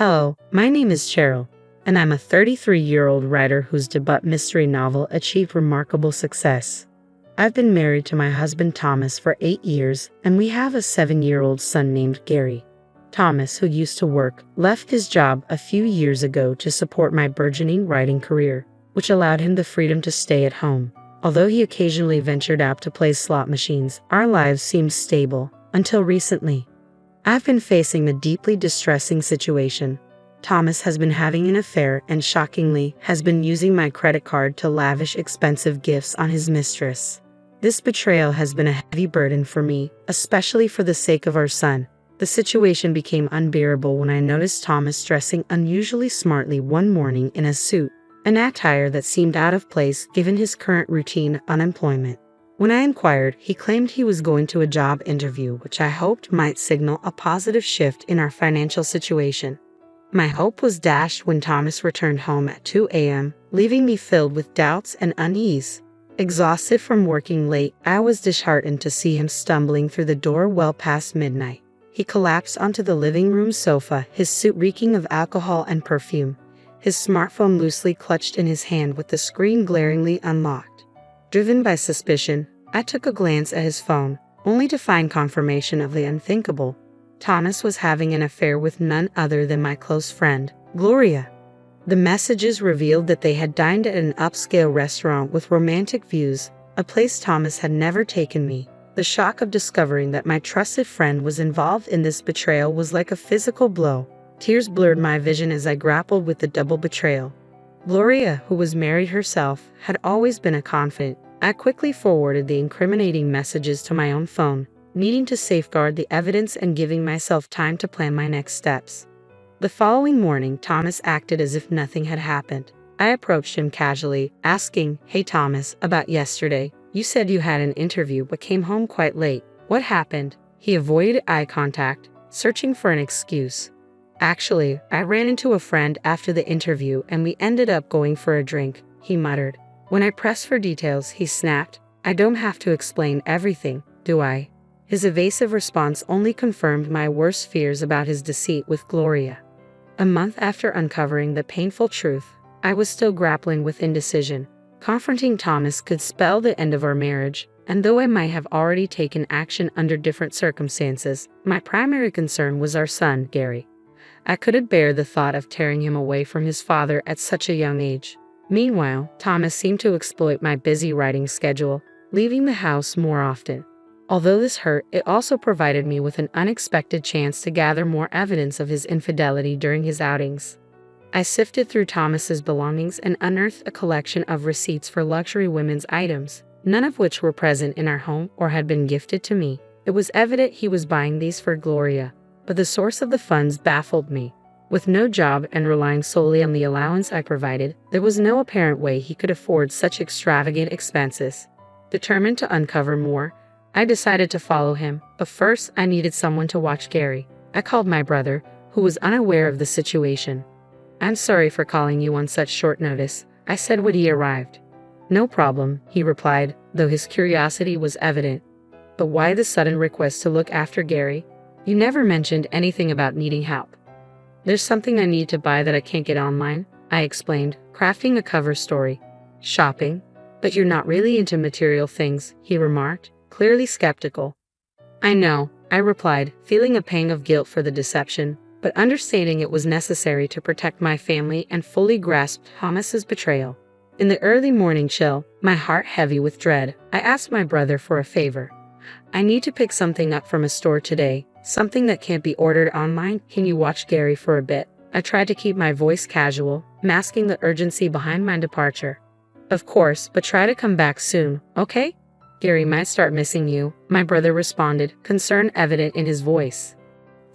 Hello, my name is Cheryl, and I'm a 33-year-old writer whose debut mystery novel achieved remarkable success. I've been married to my husband Thomas for 8 years, and we have a 7-year-old son named Gary. Thomas, who used to work, left his job a few years ago to support my burgeoning writing career, which allowed him the freedom to stay at home. Although he occasionally ventured out to play slot machines, our lives seemed stable, until recently. I've been facing a deeply distressing situation. Thomas has been having an affair and, shockingly, has been using my credit card to lavish expensive gifts on his mistress. This betrayal has been a heavy burden for me, especially for the sake of our son. The situation became unbearable when I noticed Thomas dressing unusually smartly one morning in a suit, an attire that seemed out of place given his current routine of unemployment. When I inquired, he claimed he was going to a job interview, which I hoped might signal a positive shift in our financial situation. My hope was dashed when Thomas returned home at 2 a.m., leaving me filled with doubts and unease. Exhausted from working late, I was disheartened to see him stumbling through the door well past midnight. He collapsed onto the living room sofa, his suit reeking of alcohol and perfume, his smartphone loosely clutched in his hand with the screen glaringly unlocked. Driven by suspicion, I took a glance at his phone, only to find confirmation of the unthinkable. Thomas was having an affair with none other than my close friend, Gloria. The messages revealed that they had dined at an upscale restaurant with romantic views, a place Thomas had never taken me. The shock of discovering that my trusted friend was involved in this betrayal was like a physical blow. Tears blurred my vision as I grappled with the double betrayal. Gloria, who was married herself, had always been a confidant. I quickly forwarded the incriminating messages to my own phone, needing to safeguard the evidence and giving myself time to plan my next steps. The following morning, Thomas acted as if nothing had happened. I approached him casually, asking, "Hey Thomas, about yesterday. You said you had an interview but came home quite late. What happened?" He avoided eye contact, searching for an excuse. "Actually, I ran into a friend after the interview and we ended up going for a drink," he muttered. When I pressed for details, he snapped, "I don't have to explain everything, do I?" His evasive response only confirmed my worst fears about his deceit with Gloria. A month after uncovering the painful truth, I was still grappling with indecision. Confronting Thomas could spell the end of our marriage, and though I might have already taken action under different circumstances, my primary concern was our son, Gary. I couldn't bear the thought of tearing him away from his father at such a young age. Meanwhile, Thomas seemed to exploit my busy writing schedule, leaving the house more often. Although this hurt, it also provided me with an unexpected chance to gather more evidence of his infidelity during his outings. I sifted through Thomas's belongings and unearthed a collection of receipts for luxury women's items, none of which were present in our home or had been gifted to me. It was evident he was buying these for Gloria, but the source of the funds baffled me. With no job and relying solely on the allowance I provided, there was no apparent way he could afford such extravagant expenses. Determined to uncover more, I decided to follow him, but first I needed someone to watch Gary. I called my brother, who was unaware of the situation. "I'm sorry for calling you on such short notice," I said when he arrived. "No problem," he replied, though his curiosity was evident. "But why the sudden request to look after Gary? You never mentioned anything about needing help." "There's something I need to buy that I can't get online," I explained, crafting a cover story. "Shopping? But you're not really into material things," he remarked, clearly skeptical. "I know," I replied, feeling a pang of guilt for the deception, but understanding it was necessary to protect my family and fully grasp Thomas's betrayal. In the early morning chill, my heart heavy with dread, I asked my brother for a favor. "I need to pick something up from a store today. Something that can't be ordered online. Can you watch Gary for a bit?" I tried to keep my voice casual, masking the urgency behind my departure. "Of course, but try to come back soon, okay? Gary might start missing you," my brother responded, concern evident in his voice.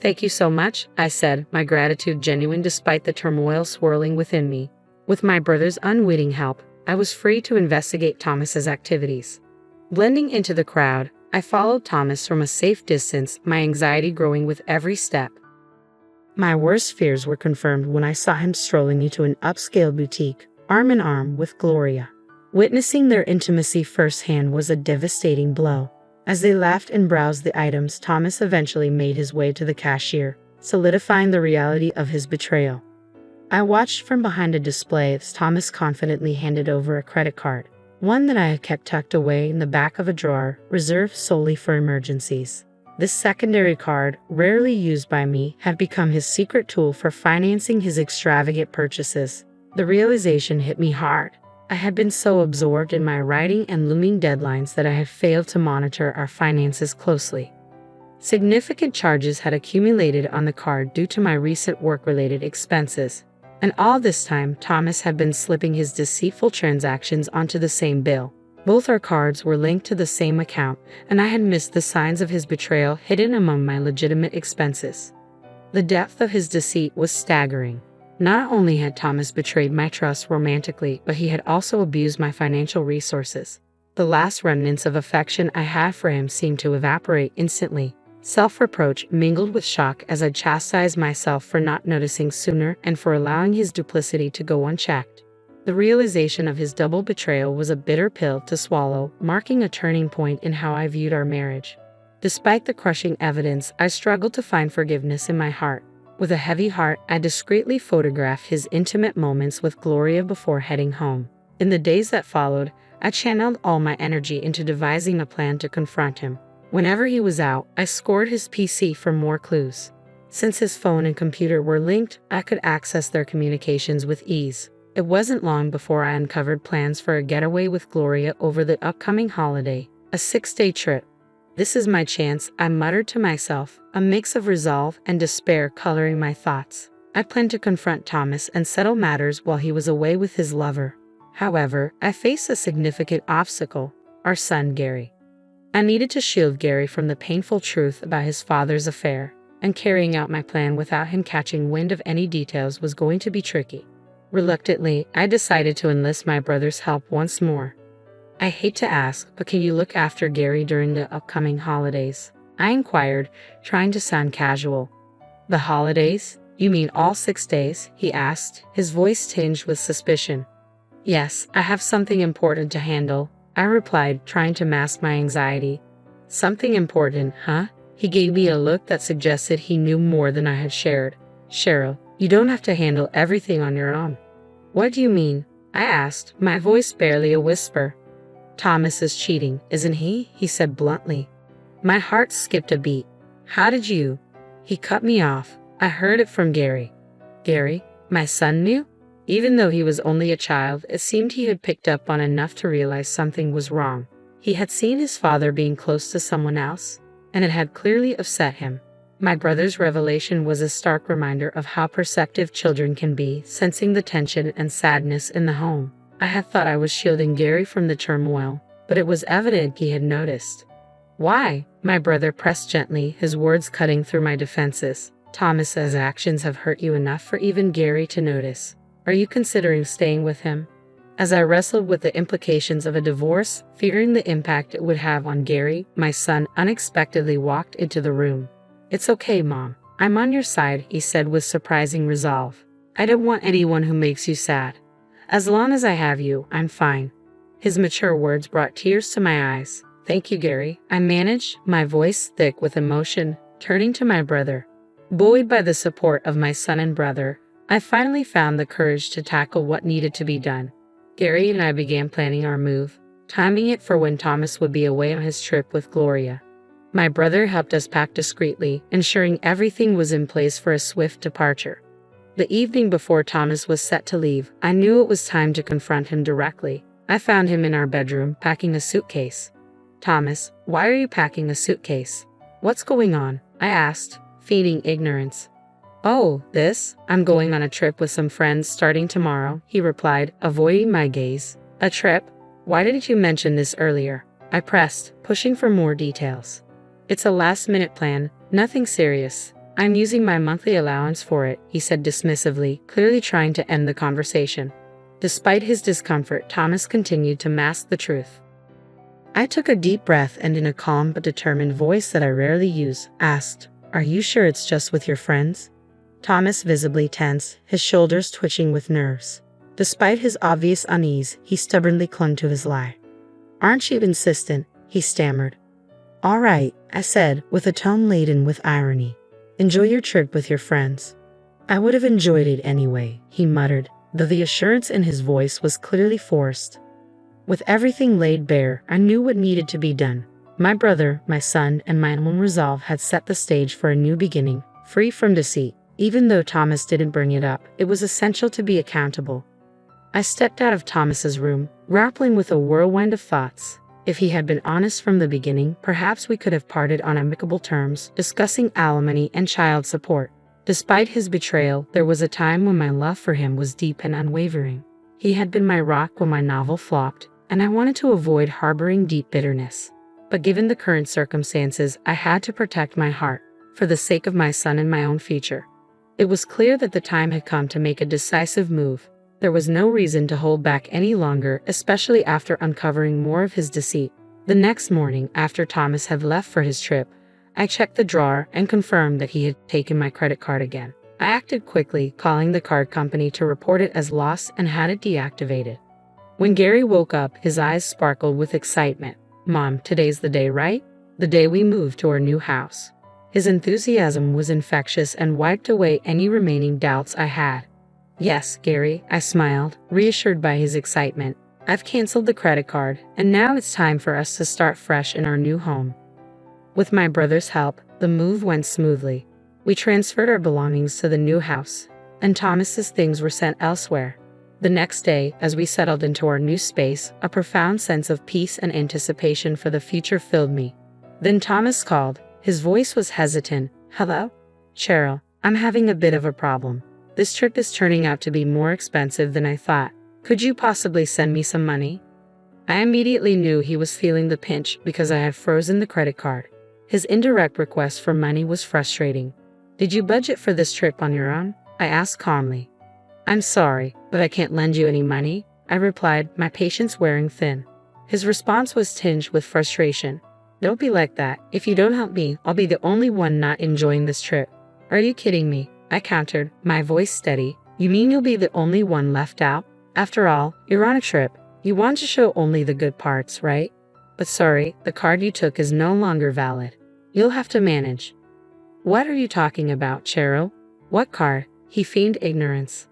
"Thank you so much," I said, my gratitude genuine despite the turmoil swirling within me. With my brother's unwitting help, I was free to investigate Thomas's activities. Blending into the crowd, I followed Thomas from a safe distance, my anxiety growing with every step. My worst fears were confirmed when I saw him strolling into an upscale boutique, arm in arm with Gloria. Witnessing their intimacy firsthand was a devastating blow. As they laughed and browsed the items, Thomas eventually made his way to the cashier, solidifying the reality of his betrayal. I watched from behind a display as Thomas confidently handed over a credit card, one that I had kept tucked away in the back of a drawer, reserved solely for emergencies. This secondary card, rarely used by me, had become his secret tool for financing his extravagant purchases. The realization hit me hard. I had been so absorbed in my writing and looming deadlines that I had failed to monitor our finances closely. Significant charges had accumulated on the card due to my recent work-related expenses, and all this time Thomas had been slipping his deceitful transactions onto the same bill. Both our cards were linked to the same account, and I had missed the signs of his betrayal hidden among my legitimate expenses. The depth of his deceit was staggering. Not only had Thomas betrayed my trust romantically, but he had also abused my financial resources. The last remnants of affection I had for him seemed to evaporate instantly. Self-reproach mingled with shock as I chastised myself for not noticing sooner and for allowing his duplicity to go unchecked. The realization of his double betrayal was a bitter pill to swallow, marking a turning point in how I viewed our marriage. Despite the crushing evidence, I struggled to find forgiveness in my heart. With a heavy heart, I discreetly photographed his intimate moments with Gloria before heading home. In the days that followed, I channeled all my energy into devising a plan to confront him. Whenever he was out, I scored his PC for more clues. Since his phone and computer were linked, I could access their communications with ease. It wasn't long before I uncovered plans for a getaway with Gloria over the upcoming holiday, a 6-day trip. "This is my chance," I muttered to myself, a mix of resolve and despair coloring my thoughts. I planned to confront Thomas and settle matters while he was away with his lover. However, I faced a significant obstacle: our son Gary. I needed to shield Gary from the painful truth about his father's affair, and carrying out my plan without him catching wind of any details was going to be tricky. Reluctantly, I decided to enlist my brother's help once more. "I hate to ask, but can you look after Gary during the upcoming holidays?" I inquired, trying to sound casual. "The holidays? You mean all 6 days?" he asked, his voice tinged with suspicion. "Yes, I have something important to handle," I replied, trying to mask my anxiety. "Something important, huh?" He gave me a look that suggested he knew more than I had shared. "Cheryl, you don't have to handle everything on your own." "What do you mean?" I asked, my voice barely a whisper. "Thomas is cheating, isn't he?" he said bluntly. My heart skipped a beat. "How did you?" He cut me off. "I heard it from Gary." "Gary? My son knew?" Even though he was only a child, it seemed he had picked up on enough to realize something was wrong. He had seen his father being close to someone else, and it had clearly upset him. My brother's revelation was a stark reminder of how perceptive children can be, sensing the tension and sadness in the home. I had thought I was shielding Gary from the turmoil, but it was evident he had noticed. "Why?" my brother pressed gently, his words cutting through my defenses. "Thomas's actions have hurt you enough for even Gary to notice. Are you considering staying with him?" As I wrestled with the implications of a divorce, fearing the impact it would have on Gary, my son unexpectedly walked into the room. "It's okay, Mom. I'm on your side," he said with surprising resolve. "I don't want anyone who makes you sad. As long as I have you, I'm fine." His mature words brought tears to my eyes. "Thank you, Gary," I managed, my voice thick with emotion, turning to my brother. Buoyed by the support of my son and brother, I finally found the courage to tackle what needed to be done. Gary and I began planning our move, timing it for when Thomas would be away on his trip with Gloria. My brother helped us pack discreetly, ensuring everything was in place for a swift departure. The evening before Thomas was set to leave, I knew it was time to confront him directly. I found him in our bedroom, packing a suitcase. "Thomas, why are you packing a suitcase? What's going on?" I asked, feigning ignorance. "Oh, this? I'm going on a trip with some friends starting tomorrow," he replied, avoiding my gaze. "A trip? Why didn't you mention this earlier?" I pressed, pushing for more details. "It's a last-minute plan, nothing serious. I'm using my monthly allowance for it," he said dismissively, clearly trying to end the conversation. Despite his discomfort, Thomas continued to mask the truth. I took a deep breath and in a calm but determined voice that I rarely use, asked, "Are you sure it's just with your friends?" Thomas visibly tense, his shoulders twitching with nerves. Despite his obvious unease, he stubbornly clung to his lie. "Aren't you insistent?" he stammered. "All right," I said, with a tone laden with irony. Enjoy your trip with your friends. I would have enjoyed it anyway, he muttered, though the assurance in his voice was clearly forced. With everything laid bare, I knew what needed to be done. My brother, my son, and my own resolve had set the stage for a new beginning, free from deceit. Even though Thomas didn't bring it up, it was essential to be accountable. I stepped out of Thomas's room, grappling with a whirlwind of thoughts. If he had been honest from the beginning, perhaps we could have parted on amicable terms, discussing alimony and child support. Despite his betrayal, there was a time when my love for him was deep and unwavering. He had been my rock when my novel flopped, and I wanted to avoid harboring deep bitterness. But given the current circumstances, I had to protect my heart, for the sake of my son and my own future. It was clear that the time had come to make a decisive move. There was no reason to hold back any longer, especially after uncovering more of his deceit. The next morning, after Thomas had left for his trip, I checked the drawer and confirmed that he had taken my credit card again. I acted quickly, calling the card company to report it as lost and had it deactivated. When Gary woke up, his eyes sparkled with excitement. "Mom, today's the day, right? The day we moved to our new house." His enthusiasm was infectious and wiped away any remaining doubts I had. "Yes, Gary," I smiled, reassured by his excitement. "I've canceled the credit card, and now it's time for us to start fresh in our new home." With my brother's help, the move went smoothly. We transferred our belongings to the new house, and Thomas's things were sent elsewhere. The next day, as we settled into our new space, a profound sense of peace and anticipation for the future filled me. Then Thomas called. His voice was hesitant. "Hello? Cheryl, I'm having a bit of a problem. This trip is turning out to be more expensive than I thought. Could you possibly send me some money?" I immediately knew he was feeling the pinch because I had frozen the credit card. His indirect request for money was frustrating. "Did you budget for this trip on your own?" I asked calmly. "I'm sorry, but I can't lend you any money," I replied, my patience wearing thin. His response was tinged with frustration. "Don't be like that. If you don't help me, I'll be the only one not enjoying this trip." "Are you kidding me?" I countered, my voice steady. "You mean you'll be the only one left out? After all, you're on a trip. You want to show only the good parts, right? But sorry, the card you took is no longer valid. You'll have to manage." "What are you talking about, Cheryl? What card?" He feigned ignorance.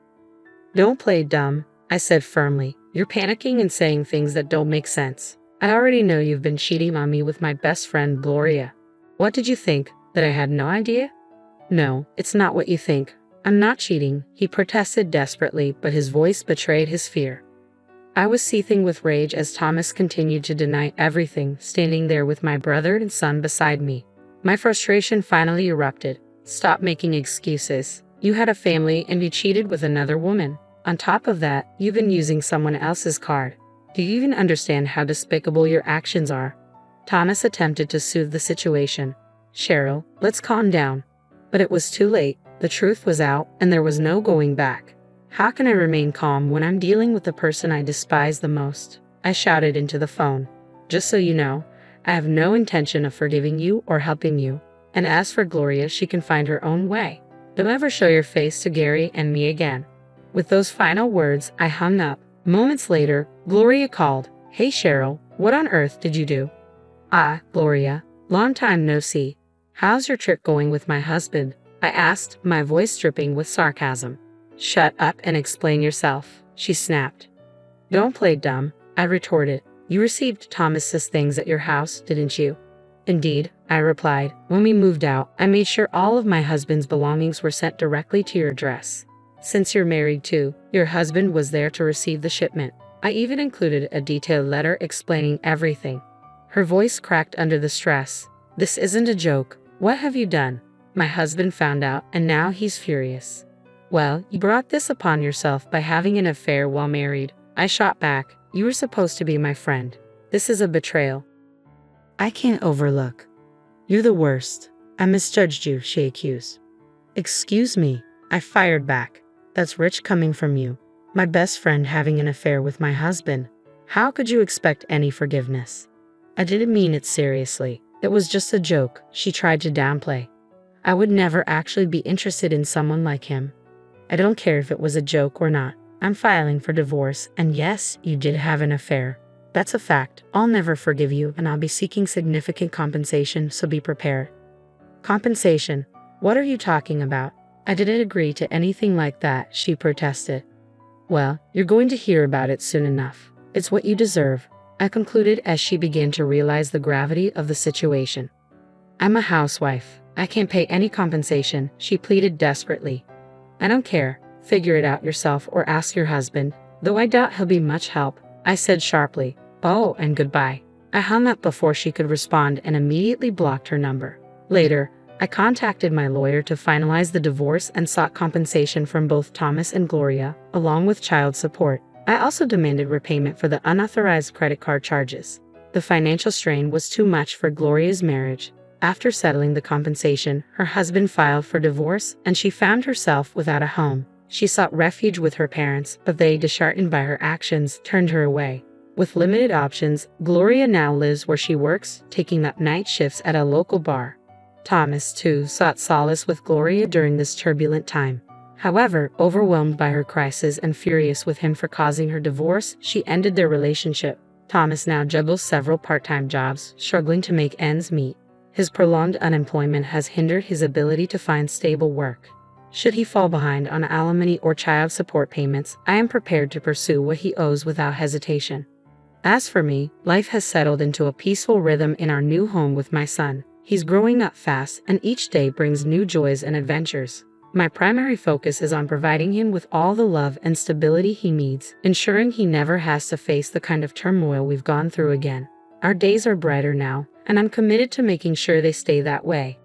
"Don't play dumb," I said firmly. "You're panicking and saying things that don't make sense. I already know you've been cheating on me with my best friend, Gloria. What did you think, that I had no idea?" "No, it's not what you think. I'm not cheating," he protested desperately, but his voice betrayed his fear. I was seething with rage as Thomas continued to deny everything, standing there with my brother and son beside me. My frustration finally erupted. "Stop making excuses. You had a family and you cheated with another woman. On top of that, you've been using someone else's card. Do you even understand how despicable your actions are?" Thomas attempted to soothe the situation. "Cheryl, let's calm down." But it was too late. The truth was out, and there was no going back. How can I remain calm when I'm dealing with the person I despise the most? I shouted into the phone. "Just so you know, I have no intention of forgiving you or helping you. And as for Gloria, she can find her own way. Don't ever show your face to Gary and me again." With those final words, I hung up. Moments later, Gloria called. "Hey Cheryl, what on earth did you do?" "Ah, Gloria, long time no see. How's your trip going with my husband?" I asked, my voice dripping with sarcasm. "Shut up and explain yourself," she snapped. "Don't play dumb," I retorted. "You received Thomas's things at your house, didn't you?" "Indeed," I replied. "When we moved out, I made sure all of my husband's belongings were sent directly to your address. Since you're married too, your husband was there to receive the shipment. I even included a detailed letter explaining everything." Her voice cracked under the stress. "This isn't a joke. What have you done?" "My husband found out, and now he's furious." "Well, you brought this upon yourself by having an affair while married." I shot back. "You were supposed to be my friend. This is a betrayal I can't overlook." "You're the worst. I misjudged you," she accused. "Excuse me," I fired back. "That's rich coming from you. My best friend having an affair with my husband. How could you expect any forgiveness?" "I didn't mean it seriously. It was just a joke," she tried to downplay. "I would never actually be interested in someone like him." "I don't care if it was a joke or not. I'm filing for divorce, and yes, you did have an affair. That's a fact. I'll never forgive you, and I'll be seeking significant compensation, so be prepared." "Compensation? What are you talking about? I didn't agree to anything like that, she protested. Well, you're going to hear about it soon enough. It's what you deserve, I concluded as she began to realize the gravity of the situation. I'm a housewife. I can't pay any compensation, she pleaded desperately. I don't care. Figure it out yourself or ask your husband, though I doubt he'll be much help, I said sharply. Oh, and goodbye. I hung up before she could respond and immediately blocked her number. Later, I contacted my lawyer to finalize the divorce and sought compensation from both Thomas and Gloria, along with child support. I also demanded repayment for the unauthorized credit card charges. The financial strain was too much for Gloria's marriage. After settling the compensation, her husband filed for divorce and she found herself without a home. She sought refuge with her parents, but they, disheartened by her actions, turned her away. With limited options, Gloria now lives where she works, taking up night shifts at a local bar. Thomas, too, sought solace with Gloria during this turbulent time. However, overwhelmed by her crisis and furious with him for causing her divorce, she ended their relationship. Thomas now juggles several part-time jobs, struggling to make ends meet. His prolonged unemployment has hindered his ability to find stable work. Should he fall behind on alimony or child support payments, I am prepared to pursue what he owes without hesitation. As for me, life has settled into a peaceful rhythm in our new home with my son. He's growing up fast, and each day brings new joys and adventures. My primary focus is on providing him with all the love and stability he needs, ensuring he never has to face the kind of turmoil we've gone through again. Our days are brighter now, and I'm committed to making sure they stay that way.